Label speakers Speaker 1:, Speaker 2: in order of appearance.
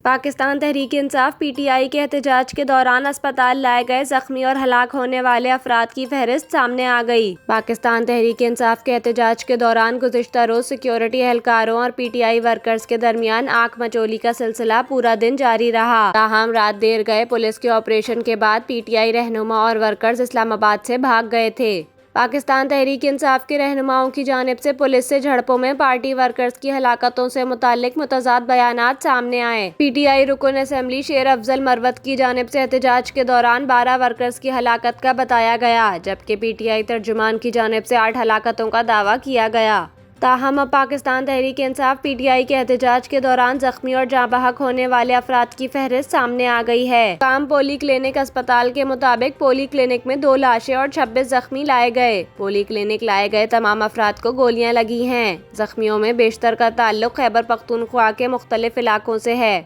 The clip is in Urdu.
Speaker 1: Pakistan Tehreek Insaf P T I کے احتجاج کے دوران اسپتال لائے گئے زخمی اور ہلاک ہونے والے افراد کی فہرست سامنے آ گئی۔ پاکستان تحریک انصاف کے احتجاج کے دوران گزشتہ روز سیکیورٹی اہلکاروں اور پی ٹی آئی ورکرز کے درمیان آنکھ مچولی کا سلسلہ پورا دن جاری رہا۔ تاہم رات دیر گئے پولیس کے آپریشن کے بعد پی ٹی آئی رہنما اور ورکرز اسلام آباد سے بھاگ گئے تھے۔ پاکستان تحریک انصاف کے رہنماؤں کی جانب سے پولیس سے جھڑپوں میں پارٹی ورکرز کی ہلاکتوں سے متعلق متضاد بیانات سامنے آئے۔ پی ٹی آئی رکن اسمبلی شیر افضل مروت کی جانب سے احتجاج کے دوران 12 ورکرز کی ہلاکت کا بتایا گیا، جبکہ پی ٹی آئی ترجمان کی جانب سے 8 ہلاکتوں کا دعویٰ کیا گیا۔ تاہم اب Pakistan Tehreek Insaf P T I کے احتجاج کے دوران زخمی اور جاں بحق ہونے والے افراد کی فہرست سامنے آ گئی ہے۔ کام پولی کلینک اسپتال کے مطابق پولی کلینک میں 2 لاشیں اور 26 زخمی لائے گئے۔ پولی کلینک لائے گئے تمام افراد کو گولیاں لگی ہیں۔ زخمیوں میں بیشتر کا تعلق خیبر پختونخوا کے مختلف علاقوں سے ہے۔